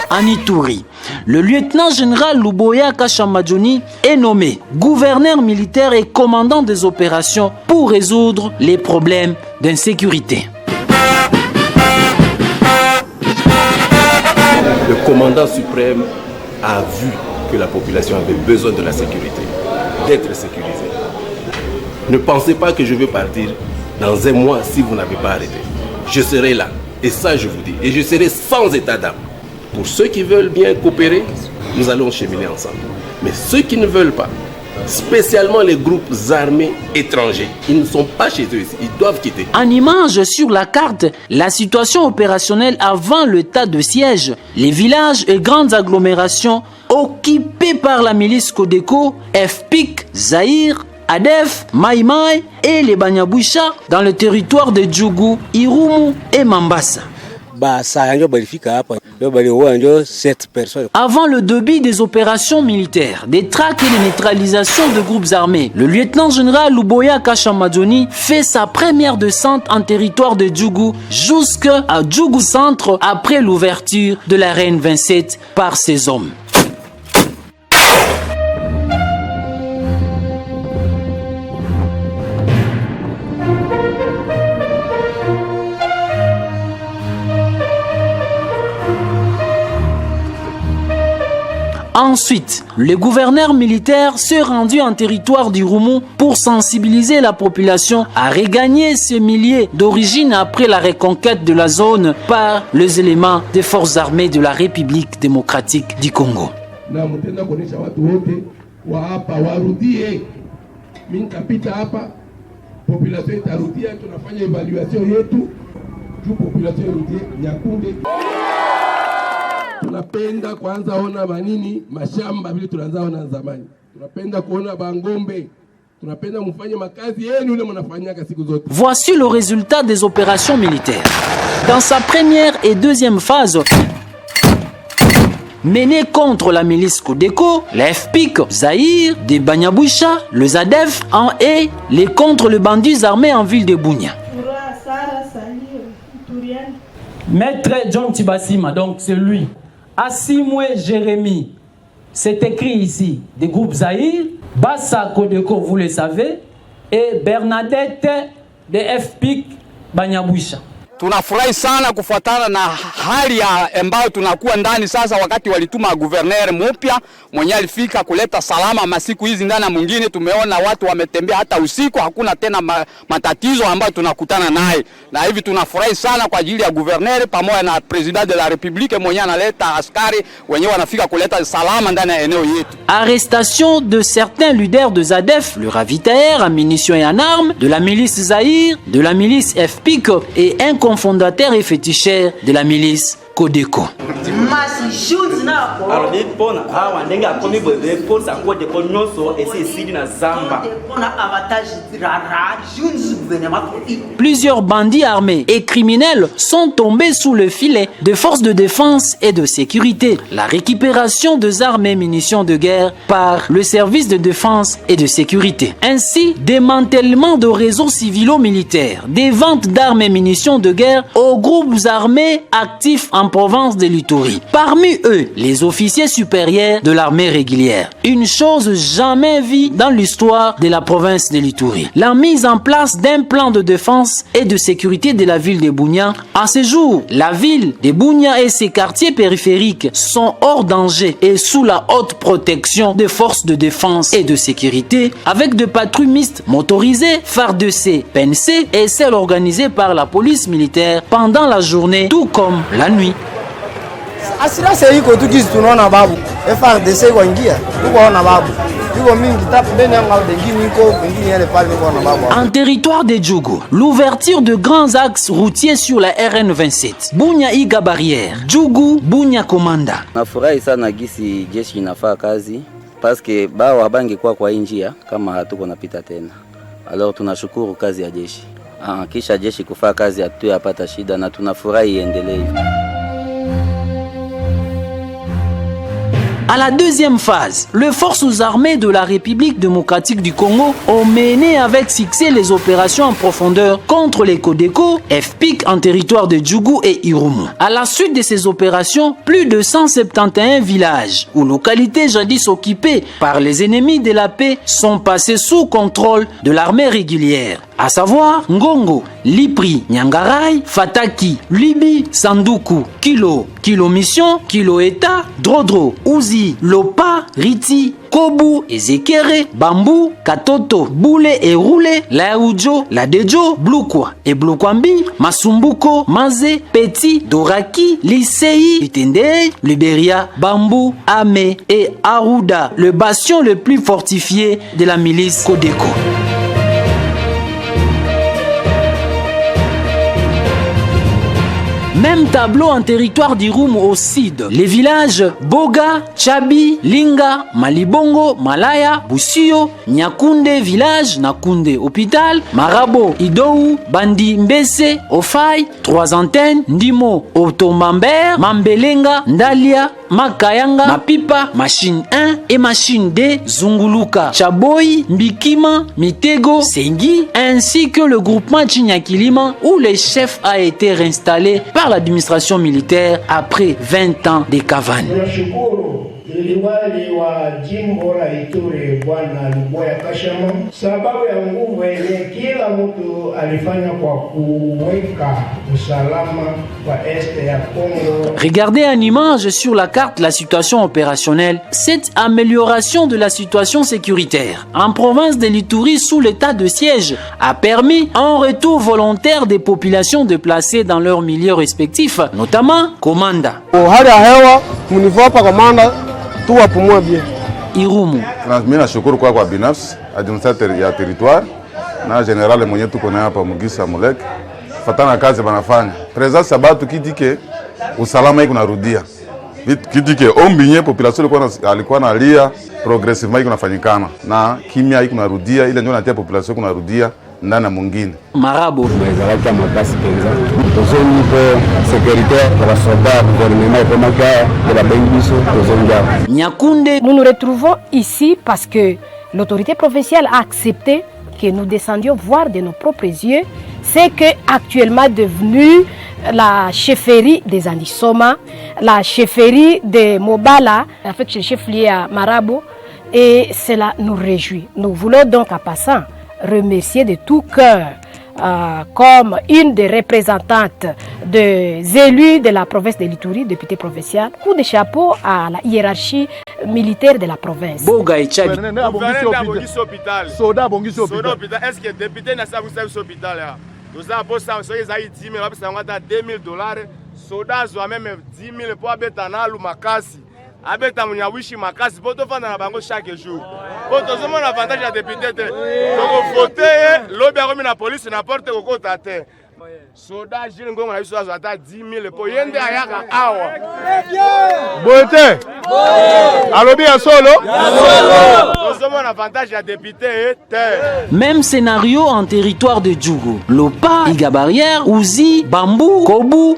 En Ituri, le lieutenant-général Luboya Kashamadjoni est nommé gouverneur militaire et commandant des opérations pour résoudre les problèmes d'insécurité. Le commandant suprême a vu que la population avait besoin de la sécurité, d'être sécurisée. Ne pensez pas que je vais partir dans un mois si vous n'avez pas arrêté. Je serai là, et ça je vous dis, et je serai sans état d'âme. Pour ceux qui veulent bien coopérer, nous allons cheminer ensemble. Mais ceux qui ne veulent pas, spécialement les groupes armés étrangers, ils ne sont pas chez eux ici, ils doivent quitter. En image sur la carte, la situation opérationnelle avant l'état de siège, les villages et grandes agglomérations occupés par la milice Codeco, FPIC, Zaïre, ADEF, Maïmaï et les Banyaboucha dans le territoire de Djougou, Irumu et Mambasa. Avant le début des opérations militaires, des traques et des neutralisations de groupes armés, le lieutenant-général Luboya Kashamadjoni fait sa première descente en territoire de Djougou jusqu'à Djougou Centre après l'ouverture de l'arène 27 par ses hommes. Ensuite, le gouverneur militaire s'est rendu en territoire du Roumou pour sensibiliser la population à regagner ces milliers d'origine après la reconquête de la zone par les éléments des forces armées de la République démocratique du Congo. Tunapenda kwanza ona manini mashamba vile tunaanza ona zamani. Tunapenda kuona bangombe. Tunapenda mfanye makazi yenu ile mnafanyaka siku zote. Voici le résultat des opérations militaires. Dans sa première et deuxième phase, menée contre la milice Codeco, la FPIC, Zaïre, des Banyaboucha, le ZADEF et les contre les bandits armés en ville de Bunia. Maître John Tibasima, donc c'est lui. Asimwe Jérémy, c'est écrit ici, des groupes Zaïre, Bassa Codeco, vous le savez, et Bernadette de FPIC Banyaboucha. Tunafurahi sana kufuatana na hali ambayo tunakuwa ndani sasa. Wakati walituma guverner mpya mwenye alifika kuleta salama masiku hizi ndani ya mwingine, tumeona watu wametembea hata usiku, hakuna tena matatizo ambayo tunakutana naye, na hivi tunafurahi sana kwa ajili ya guverner pamoja na president de la République mwenye analeta askari wenyewe wanafika kuleta salama ndani ya eneo yetu. Arrestation de certains leaders de ZADEF, le ravitailleur en munitions et en armes, de la milice Zaïre, de la milice FPIC et un fondateur et féticheur de la milice Codeco. Plusieurs bandits armés et criminels sont tombés sous le filet des forces de défense et de sécurité. La récupération des armes et munitions de guerre par le service de défense et de sécurité. Ainsi, démantèlement de réseaux civilo-militaires, des ventes d'armes et munitions de guerre aux groupes armés actifs en province de l'Ituri. Parmi eux, les officiers supérieurs de l'armée régulière. Une chose jamais vue dans l'histoire de la province de l'Ituri. La mise en place d'un plan de défense et de sécurité de la ville de Bunia. À ce jour, la ville de Bunia et ses quartiers périphériques sont hors danger et sous la haute protection des forces de défense et de sécurité avec des patrouilles mixtes motorisées, FARDC, PNC et celles organisées par la police militaire pendant la journée tout comme la nuit. Asirase iko tu kizi tunaona babu FARDC kwa ingia tuko ona babu yuko mingi tapu ndani ya ngao dengini iko wengine yale pale tuko ona babu. En territoire de Djougou, l'ouverture de grands axes routiers sur la RN 27 Bunya Iga barrière Djougou Bunya Komanda. Nafurahi sana gisi jeshi inafaa kazi parce que bao abange kwa njia kama hatuko napita tena. Alors tunashukuru kazi ya jeshi. kisha jeshi kufanya kazi hatuyapata shida na tunafurahi iendelee. À la deuxième phase, les forces armées de la République démocratique du Congo ont mené avec succès les opérations en profondeur contre les Codeco, FPIC en territoire de Djougou et Irumu. À la suite de ces opérations, plus de 171 villages ou localités jadis occupées par les ennemis de la paix sont passés sous contrôle de l'armée régulière, à savoir Ngongo, Lipri, Nyangarai, Fataki, Libi, Sanduku, Kilo, Kilo Mission, Kilo Eta, Drodro, Uzi, Lopa, Riti, Kobu, Ezekere, Bambou, Katoto, Boule et Roule, Laoujo, Ladejo, Blukwa et Blukwambi, Masumbuko, Maze, Petit, Doraki, Lisei, Itende, Liberia, Bambou, Ame et Aruda, le bastion le plus fortifié de la milice Codeco. Même tableau en territoire d'Irumu au sud. Les villages Boga, Chabi, Linga, Malibongo, Malaya, Busio, Nyakunde village, Nakunde hôpital, Marabo, Idou, Bandi Mbese, Ofai, 3 antennes, Ndimo, Otomamber, Mambelenga, Ndalia, Makayanga, Mapipa, machine 1 et machine 2, Zunguluka, Chaboy, Mbikima, Mitego, Sengi, ainsi que le groupement Chinyakilima où le chef a été réinstallé par l'administration militaire après 20 ans de cavane. Liwali wa jimbo la Ituri Bwana Luboya Kashama, sababu ya nguvu yenye kila mtu alifanya kwa kuweka usalama wa este ya Kongo. Regardez en image sur la carte la situation opérationnelle. Cette amélioration de la situation sécuritaire en province de l'Ituri sous l'état de siège a permis un retour volontaire des populations déplacées dans leurs milieux respectifs, notamment Komanda. Hali ya hewa mnivopa Komanda tuwapumua bien. Irumu. Mimi nashukuru kwa binafsi administrateur ya territoire na general mwenye tuko naye hapa Mugisa Mulek. Fatana kazi banafanya. Presence ya batu kidike usalama iko narudia. Kidike ombinye population alikuwa nalia progressivement iko nafanyikana na kimya iko narudia ile ndio natia population iko narudia ndani ya mwingine. Marabo bazalaka makasi penza tozoni po sécuritaire pour la soldat gouvernement komaka de la bengiso tozonga. Nyakunde. Nous nous retrouvons ici parce que l'autorité provinciale a accepté que nous descendions voir de nos propres yeux ce que actuellement devenu la chefferie des Andisoma, la chefferie de Mobala avec le chef-lieu à Marabo, et cela nous réjouit. Nous voulons donc en passant remercier de tout cœur comme une des représentantes des élus de la province de l'Ituri, députée provinciale, coup de chapeau à la hiérarchie militaire de la province. Boga et Chabi. Soda bongi hôpital. Est-ce que député n'a pas vu hôpital là? Nous avons ça, ça ils a 10 000, ça on a $2,000. Soda soit même 10 000 pour abeta na lumakasi. Abeta munyawishi makasi pour to fanda na bango chaque jour. Pour to zomo na avantage ya député te. Donc voter lobby a remis la police n'importe quoi tate. Soda jile ngongo na biso ata 10 000 pour yende ayaka awa. Boete. Alobi ya solo. Nous avons un avantage à député. Même scénario en territoire de Djougou. Lopa, Iga Barrière, Uzi, Bambou, Kobu.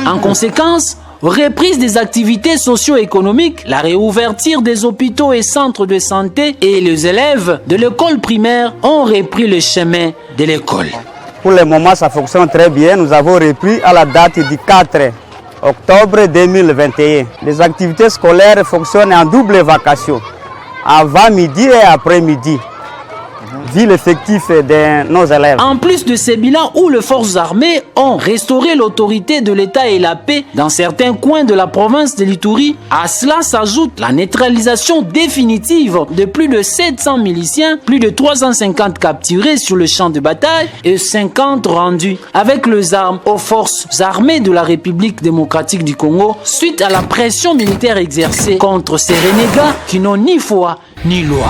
En conséquence, reprise des activités socio-économiques, la réouverture des hôpitaux et centres de santé et les élèves de l'école primaire ont repris le chemin de l'école. Pour le moment, ça fonctionne très bien. Nous avons repris à la date du 4 octobre 2021. Les activités scolaires fonctionnent en double vacation, avant midi et après midi. Vu l'effectif de nos élèves. En plus de ces bilans où les forces armées ont restauré l'autorité de l'État et la paix dans certains coins de la province de l'Ituri, à cela s'ajoute la neutralisation définitive de plus de 700 miliciens, plus de 350 capturés sur le champ de bataille et 50 rendus avec les armes aux forces armées de la République démocratique du Congo suite à la pression militaire exercée contre ces renégats qui n'ont ni foi ni loi.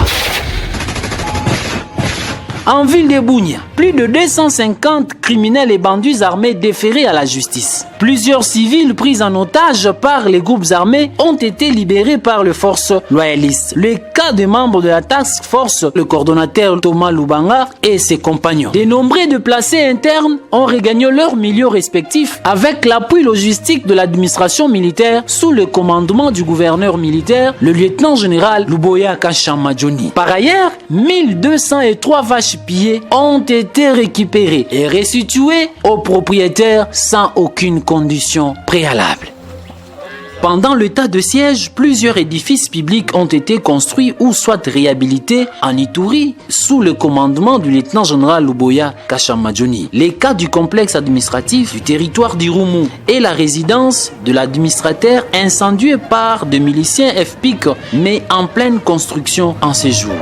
En ville de Bunia, plus de 250 criminels et bandits armés déférés à la justice. Plusieurs civils pris en otage par les groupes armés ont été libérés par les forces loyalistes. Le cas des membres de la task force, le coordonnateur Thomas Lubanga et ses compagnons. De nombreux déplacés internes ont regagné leurs milieux respectifs avec l'appui logistique de l'administration militaire sous le commandement du gouverneur militaire, le lieutenant-général Luboya Kashama Johnny. Par ailleurs, 1203 vaches pillées ont été récupérées et restituées aux propriétaires sans aucune condition préalable. Pendant l'état de siège, plusieurs édifices publics ont été construits ou soit réhabilités en Ituri sous le commandement du lieutenant-général Luboya Kashama Johnny. Les cas du complexe administratif du territoire d'Irumu et la résidence de l'administrateur incendiée par des miliciens FPIC mais en pleine construction en ces jours.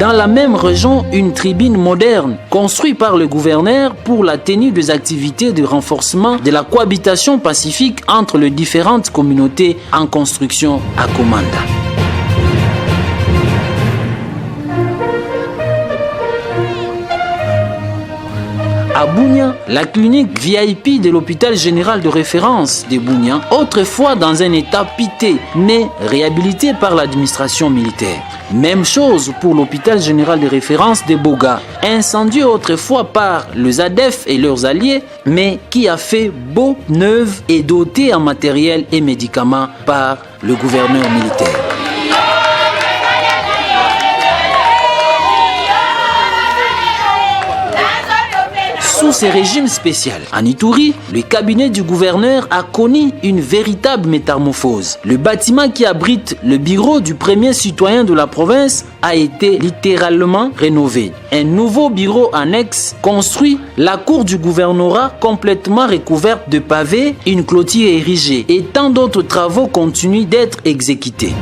Dans la même région, une tribune moderne construite par le gouverneur pour la tenue des activités de renforcement de la cohabitation pacifique entre les différentes communautés en construction à Komanda. À Bunia, la clinique VIP de l'hôpital général de référence de Bunia, autrefois dans un état piteux, mais réhabilité par l'administration militaire. Même chose pour l'hôpital général de référence de Boga, incendié autrefois par les ADF et leurs alliés, mais qui a fait beau neuf et doté en matériel et médicaments par le gouverneur militaire. Sous ces régimes spéciaux, en Ituri, le cabinet du gouverneur a connu une véritable métamorphose. Le bâtiment qui abrite le bureau du premier citoyen de la province a été littéralement rénové. Un nouveau bureau annexe construit, la cour du gouvernorat complètement recouverte de pavés, une clôture érigée et tant d'autres travaux continuent d'être exécutés.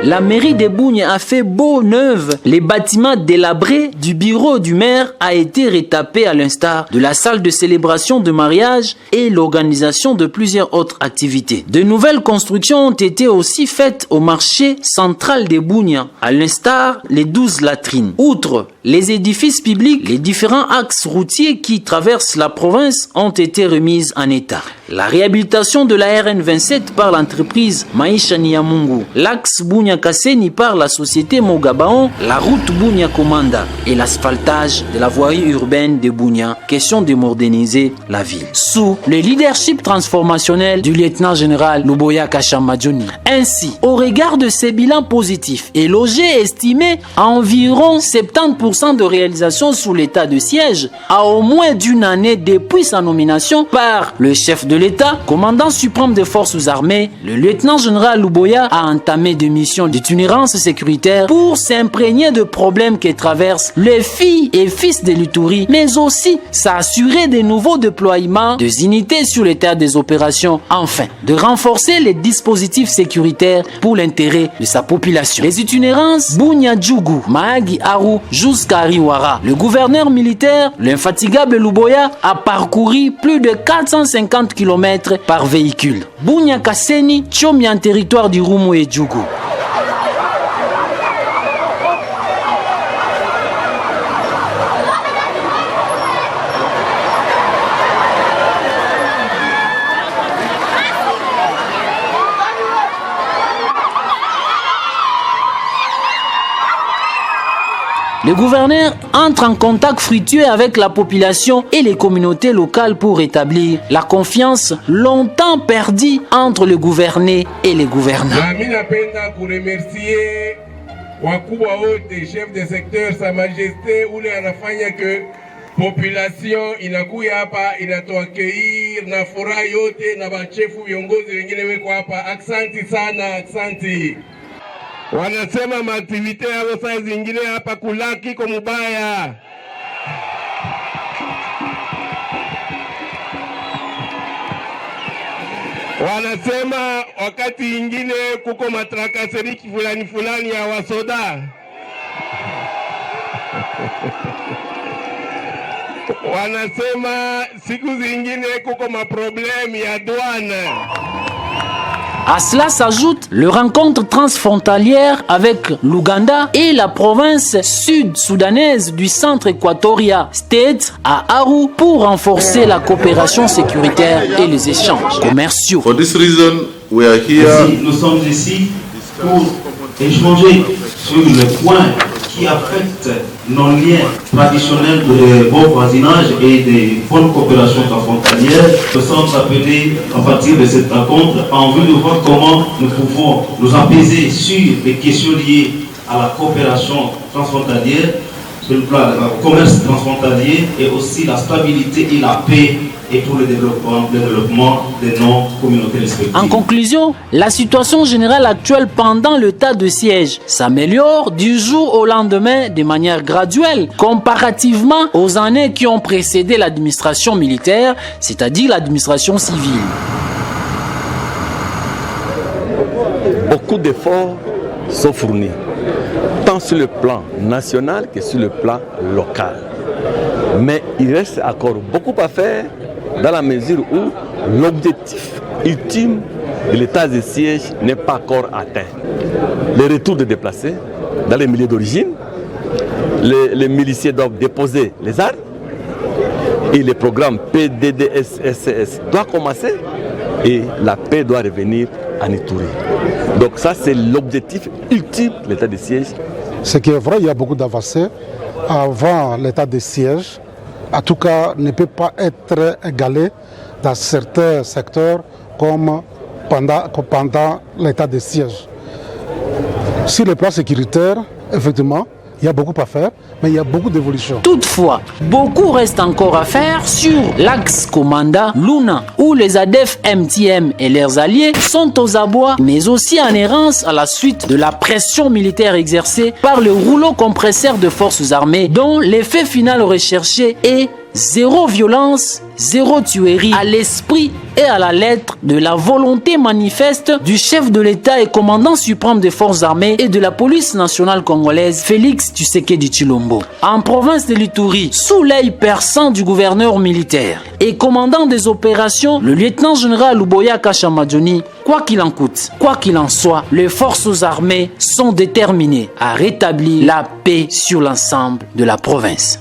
La mairie de Bunia a fait beau neuf. Les bâtiments délabrés du bureau du maire a été retapé à l'instar de la salle de célébration de mariage et l'organisation de plusieurs autres activités. De nouvelles constructions ont été aussi faites au marché central de Bunia, à l'instar les 12 latrines. Outre les édifices publics, les différents axes routiers qui traversent la province ont été remis en état. La réhabilitation de la RN27 par l'entreprise Maisha Niamungu, l'axe Bunia-Kasseni par la société Mogabaon, la route Bunia-Komanda et l'asphaltage de la voirie urbaine de Bunia, question de moderniser la ville. Sous le leadership transformationnel du lieutenant-général Luboya Kashama Johnny. Ainsi, au regard de ces bilans positifs et logés estimés à environ 70% de réalisation sous l'état de siège, à au moins d'une année depuis sa nomination par le chef de l'État, commandant suprême des forces armées, le lieutenant-général Luboya a entamé des missions d'itinérance sécuritaire pour s'imprégner de problèmes que traversent les filles et fils de l'Ituri, mais aussi s'assurer des nouveaux déploiements des unités sur les terres des opérations, enfin, de renforcer les dispositifs sécuritaires pour l'intérêt de sa population. Les itinérances Bunia Djougou, Mahagi Aru jusqu'à Riwara. Le gouverneur militaire, l'infatigable Luboya, a parcouru plus de 450 km par véhicule. Bunia Kasseni, Tchomi en territoire du Rumu et Djougou. Le gouverneur entre en contact fructueux avec la population et les communautés locales pour rétablir la confiance longtemps perdue entre le gouverné et les gouvernants. Wakubwa wote, chef de secteur, Sa Majesté, ule anafanya que population inakuya hapa inatuakeir na furaha yote na bachefu viongozi wengine weko hapa. Aksanti sana, aksanti. Wanasema maaktivite yao saa zingine hapa kulaki kwa mubaya. Wanasema wakati ingine kuko matrakaseriki fulani fulani ya wasoda. Wanasema siku zingine kuko maproblème ya douane. À cela s'ajoute le rencontre transfrontalière avec l'Ouganda et la province sud-soudanaise du centre Equatoria State à Aru pour renforcer la coopération sécuritaire et les échanges commerciaux. For this reason, we are here. Nous sommes ici pour échanger sur le point qui affecte nos liens traditionnels de bon voisinage et de bonne coopération transfrontalière. Nous sommes appelés à partir de cette rencontre en vue de voir comment nous pouvons nous apaiser sur les questions liées à la coopération transfrontalière, sur le plan du commerce transfrontalier et aussi la stabilité et la paix et pour le développement de nos communautés respectives. En conclusion, la situation générale actuelle pendant l'état de siège s'améliore du jour au lendemain de manière graduelle comparativement aux années qui ont précédé l'administration militaire, c'est-à-dire l'administration civile. Beaucoup d'efforts sont fournis, tant sur le plan national que sur le plan local. Mais il reste encore beaucoup à faire dans la mesure où l'objectif ultime de l'état de siège n'est pas encore atteint. Le retour des déplacés dans les milieux d'origine, les miliciens doivent déposer les armes et le programme PDDS-SCS doit commencer et la paix doit revenir à Ituri. Donc ça c'est l'objectif ultime de l'état de siège. Ce qui est vrai, il y a beaucoup d'avancées avant l'état de siège. En tout cas, ne peut pas être égalé dans certains secteurs comme pendant l'état de siège. Sur le plan sécuritaire, effectivement, il y a beaucoup à faire, mais il y a beaucoup d'évolutions. Toutefois, beaucoup reste encore à faire sur l'axe Komanda Luna, où les ADF MTM et leurs alliés sont aux abois, mais aussi en errance à la suite de la pression militaire exercée par le rouleau compresseur de forces armées, dont l'effet final recherché est zéro violence, zéro tuerie, à l'esprit et à la lettre de la volonté manifeste du chef de l'État et commandant suprême des forces armées et de la police nationale congolaise, Félix Tshisekedi Tshilombo. En province de l'Ituri, sous l'œil perçant du gouverneur militaire et commandant des opérations, le lieutenant-général Luboya Kashamadjoni, quoi qu'il en coûte, quoi qu'il en soit, les forces armées sont déterminées à rétablir la paix sur l'ensemble de la province.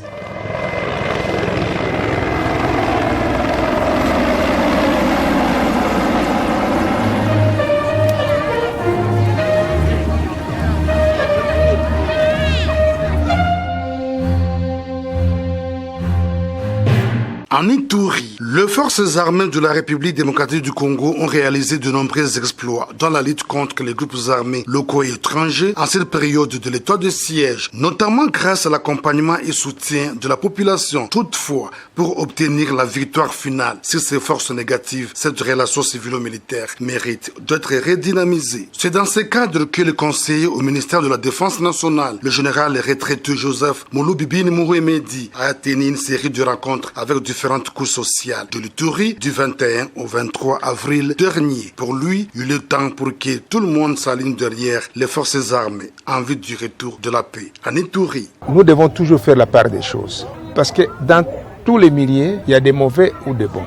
En Ituri, les forces armées de la République démocratique du Congo ont réalisé de nombreux exploits dans la lutte contre les groupes armés locaux et étrangers en cette période de l'état de siège, notamment grâce à l'accompagnement et soutien de la population. Toutefois, pour obtenir la victoire finale sur ces forces négatives, cette relation civilo-militaire mérite d'être redynamisée. C'est dans ce cadre que le conseiller au ministère de la Défense nationale, le général retraité Joseph Moloubibine Mouhemedi, a tenu une série de rencontres avec différentes couches sociales de l'Ituri du 21 au 23 avril dernier. Pour lui, il est temps pour que tout le monde s'aligne derrière les forces armées en vue du retour de la paix en Ituri. Nous devons toujours faire la part des choses parce que dans tous les milieux, il y a des mauvais ou des bons.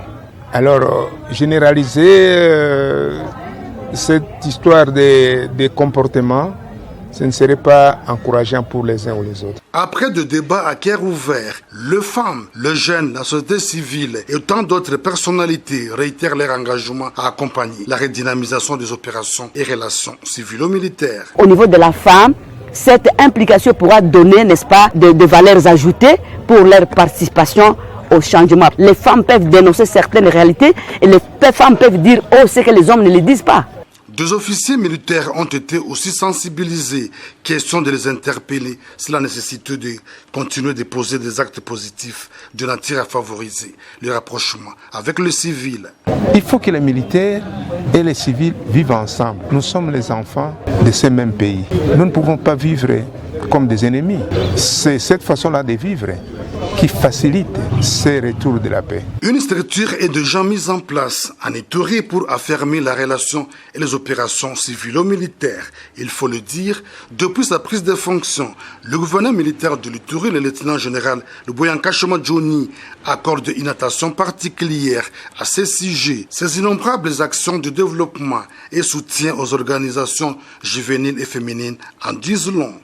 Alors, généraliser cette histoire des comportements, ce ne serait pas encourageant pour les uns ou les autres. Après de débats à cœur ouvert, les femmes, les jeunes, la société civile et tant d'autres personnalités réitèrent leur engagement à accompagner la redynamisation des opérations et relations civilo-militaires. Au niveau de la femme, cette implication pourra donner, n'est-ce pas, de valeurs ajoutées pour leur participation au changement. Les femmes peuvent dénoncer certaines réalités et les femmes peuvent dire « oh, c'est que les hommes ne le disent pas ». Des officiers militaires ont été aussi sensibilisés, question de les interpeller sur la nécessité de continuer de poser des actes positifs de nature à favoriser le rapprochement avec le civil. Il faut que les militaires et les civils vivent ensemble. Nous sommes les enfants de ces mêmes pays. Nous ne pouvons pas vivre comme des ennemis. C'est cette façon-là de vivre qui facilite ce retour de la paix. Une structure est déjà mise en place en Ituri pour affermir la relation et les opérations civilo-militaires. Il faut le dire, depuis sa prise de fonction, le gouverneur militaire de l'Ituri, le lieutenant-général Luboya Nkashama Johnny, accorde une attention particulière à ces sujets, ces innombrables actions de développement et soutien aux organisations juvéniles et féminines en disent long.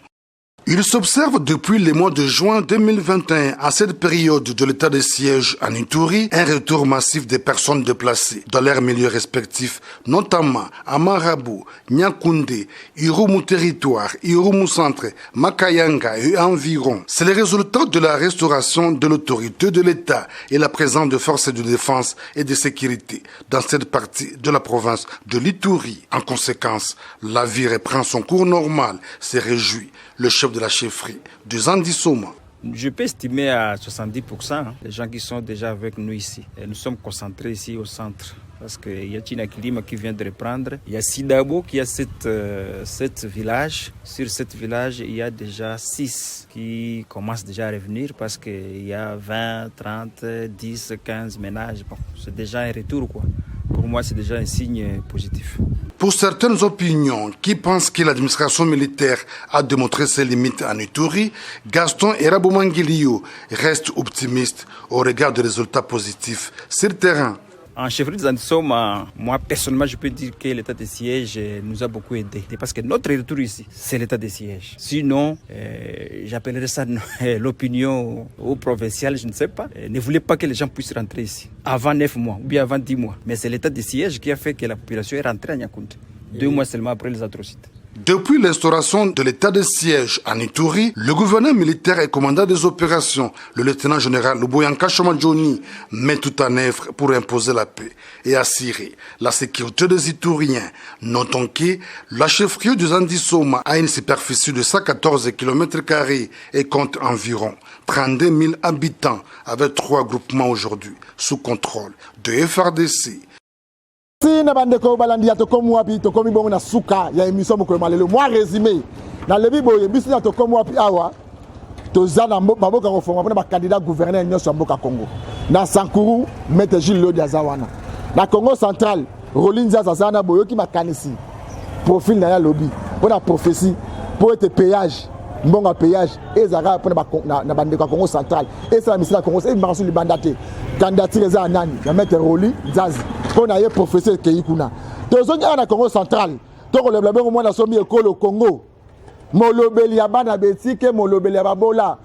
Il s'observe depuis le mois de juin 2021, à cette période de l'état de siège en Ituri, un retour massif des personnes déplacées dans leurs milieux respectifs, notamment à Marabou, Nyakoundé, Irumu Territoire, Irumu Centre, Makayanga et environ. C'est le résultat de la restauration de l'autorité de l'État et la présence de forces de défense et de sécurité dans cette partie de la province de l'Ituri. En conséquence, la vie reprend son cours normal, se réjouit le chef de la chefferie de Zandisoma. Je peux estimer à 70% les gens qui sont déjà avec nous ici. Et nous sommes concentrés ici au centre. Parce qu'il y a Tina Kilima qui vient de reprendre. Il y a Sidabo qui a 7 villages. Sur 7 villages, il y a déjà 6 qui commencent déjà à revenir parce qu'il y a 20, 30, 10, 15 ménages. Bon, c'est déjà un retour, quoi. Pour moi, c'est déjà un signe positif. Pour certaines opinions qui pensent que l'administration militaire a démontré ses limites en Ituri, Gaston Eraboumangilio reste optimiste au regard des résultats positifs sur le terrain. En chefferie de Zandisoma, moi personnellement je peux dire que l'état de siège nous a beaucoup aidé. Parce que notre retour ici, c'est l'état de siège. Sinon, j'appellerais ça l'opinion au provincial, je ne sais pas. Ne voulait pas que les gens puissent rentrer ici avant 9 mois ou bien avant 10 mois. Mais c'est l'état de siège qui a fait que la population est rentrée à Nyakoundé. 2 mois seulement après les atrocités. Depuis l'instauration de l'état de siège en Ituri, le gouverneur militaire et commandant des opérations, le lieutenant-général Luboya Nkashama Johnny, met tout en œuvre pour imposer la paix et assurer la sécurité des Ituriens. Notons que la chefferie de Zandisoma a une superficie de 114 km² et compte environ 32 000 habitants avec 3 groupements aujourd'hui sous contrôle de FRDC. Si na bandeko balandi ya tokomu wapi tokomi bongo na suka ya émission mokolo malelo moi résumé na lebi boye biso na tokomu wapi awa toza na maboka kofonga pona ba candidat gouverneur nyonso ya mboka Congo na Sankuru Maître Gilles Lodi azawana na Congo central Rolinza azana boyoki makanisi profil na ya lobby pona prophétie pour être péage mbonga péage ezaka pona na bandeko Congo central et ça la mission Congo c'est marsu libandate candidature za nani ya Maître Roli Zazi on a eu professeur Keikuna. Tozongi na Congo central. Toko le blabé au moins na somi école au Congo. Molobeli ya bana betike, molobeli ya babola.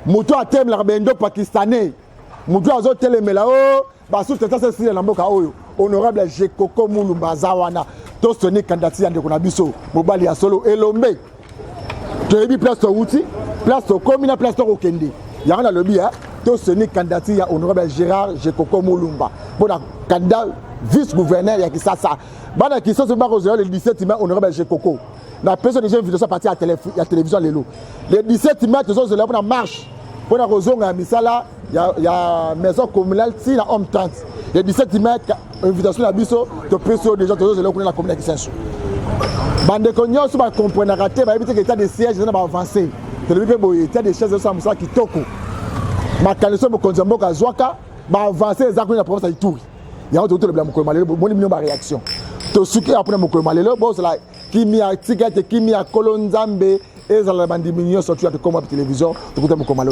Muto a tem la bendo pakistanais. Muto azo telemela o ba sous tata c'est na mboka oyo. Honorable Jekoko Mulumba Zawana. To soni candidature ya ndeko na biso. Mobali ya solo Elombe. Toyebi place to outi, place to commune, place to okende. Ya na lobby to soni candidature ya honorable Gérard Jekoko Mulumba. Bon candidat vice-gouverneur ya Kisasa. Bana Kisasa ba ko le 17 mai honorable Jekoko. Na personne déjà vidéo ça parti à télévision lelo. Le 17 mai to zo la pour marche. Pour la rozonga misala ya maison communale si la homme 30. Le 17 mai invitation à biso to presso déjà to zo la pour la commune Kisenso. Bande konyo so ba comprendre raté ba éviter que état de siège na ba avancer. To le boye état de siège ça musa kitoko. Makaniso mo konzambo ka zwaka ba avancer ezakuni na province ya Ituri. Ya to le bla mokolo malelo boni million ba réaction. To suki après mokolo malelo bo c'est la kimi a ticket kimi a kolonzambe ezala bandi million sorti ya ko ma télévision to kuta mokolo malelo.